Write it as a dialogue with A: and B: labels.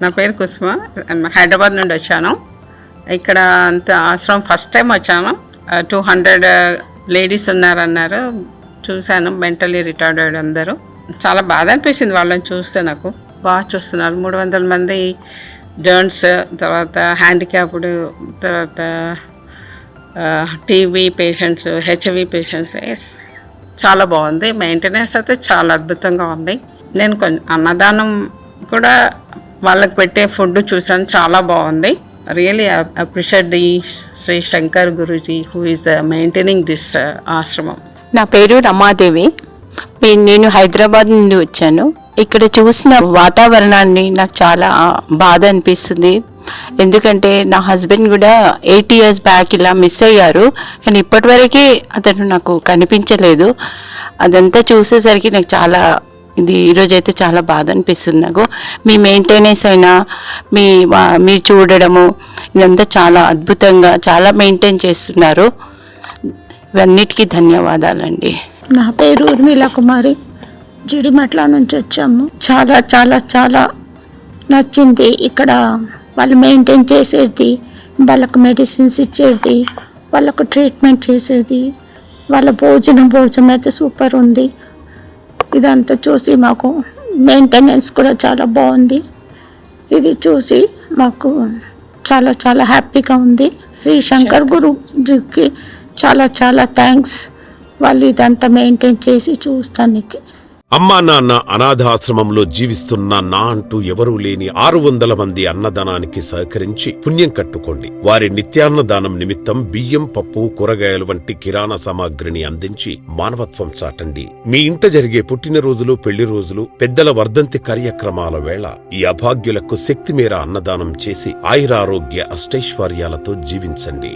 A: నా పేరు కుసుమ, హైదరాబాద్ నుండి వచ్చాను. ఇక్కడ అంత ఆశ్రమం ఫస్ట్ టైం వచ్చాను. 200 లేడీస్ ఉన్నారన్నారు, చూశాను. మెంటలీ రిటార్డెడ్ అందరూ. చాలా బాధ అనిపించింది వాళ్ళని చూస్తే. నాకు బాగా చూస్తున్నారు. 300 మంది జర్న్స్, తర్వాత హ్యాండిక్యాప్డ్, తర్వాత టీబీ పేషెంట్స్, హెచ్ఐవి పేషెంట్స్. చాలా బాగుంది. మెయింటెనెన్స్ అయితే చాలా అద్భుతంగా ఉంది. నేను అన్నదానం కూడా వాళ్ళకి పెట్టే ఫుడ్ చూసాను, చాలా బాగుంది. Really appreciate the Shri Shankar Guruji who is maintaining this ఆశ్రమం.
B: నా పేరు రమాదేవి. నేను హైదరాబాద్ నుండి వచ్చాను. ఇక్కడ చూసిన వాతావరణాన్ని నాకు చాలా బాధ అనిపిస్తుంది. ఎందుకంటే నా హస్బెండ్ కూడా 8 years బ్యాక్ ఇలా మిస్ అయ్యారు, కానీ ఇప్పటివరకు అతను నాకు కనిపించలేదు. అదంతా చూసేసరికి నాకు చాలా ఈరోజైతే చాలా బాధ అనిపిస్తుంది. నాకు మీ మెయింటెనెన్స్ అయినా మీరు చూడడము ఇదంతా చాలా అద్భుతంగా చాలా మెయింటైన్ చేస్తున్నారు. ఇవన్నిటికీ ధన్యవాదాలండి.
C: నా పేరు ఉర్మిళ కుమారి, జిడిమట్ల నుంచి వచ్చాము. చాలా చాలా చాలా నచ్చింది ఇక్కడ. వాళ్ళు మెయింటైన్ చేసేది, వాళ్ళకు మెడిసిన్స్ ఇచ్చేది, వాళ్ళకు ట్రీట్మెంట్ చేసేది, వాళ్ళ భోజనం అయితే సూపర్ ఉంది. ఇదంతా చూసి మాకు మెయింటెనెన్స్ కూడా చాలా బాగుంది. ఇది చూసి మాకు చాలా చాలా హ్యాపీగా ఉంది. శ్రీ శంకర్ గురుజీకి చాలా చాలా థ్యాంక్స్. వాళ్ళు ఇదంతా మెయింటైన్ చేసి చూస్తానికి.
D: అమ్మా నాన్న అనాథాశ్రమంలో జీవిస్తున్న నా అంటూ ఎవరూ లేని 600 మంది అన్నదానానికి సహకరించి పుణ్యం కట్టుకోండి. వారి నిత్యాన్నదానం నిమిత్తం బియ్యం, పప్పు, కూరగాయలు వంటి కిరాణా సామాగ్రిని అందించి మానవత్వం చాటండి. మీ ఇంట జరిగే పుట్టినరోజులు, పెళ్లి రోజులు, పెద్దల వర్ధంతి కార్యక్రమాల వేళ ఈ అభాగ్యులకు శక్తి మేర అన్నదానం చేసి ఆయురారోగ్య అష్టైశ్వర్యాలతో జీవించండి.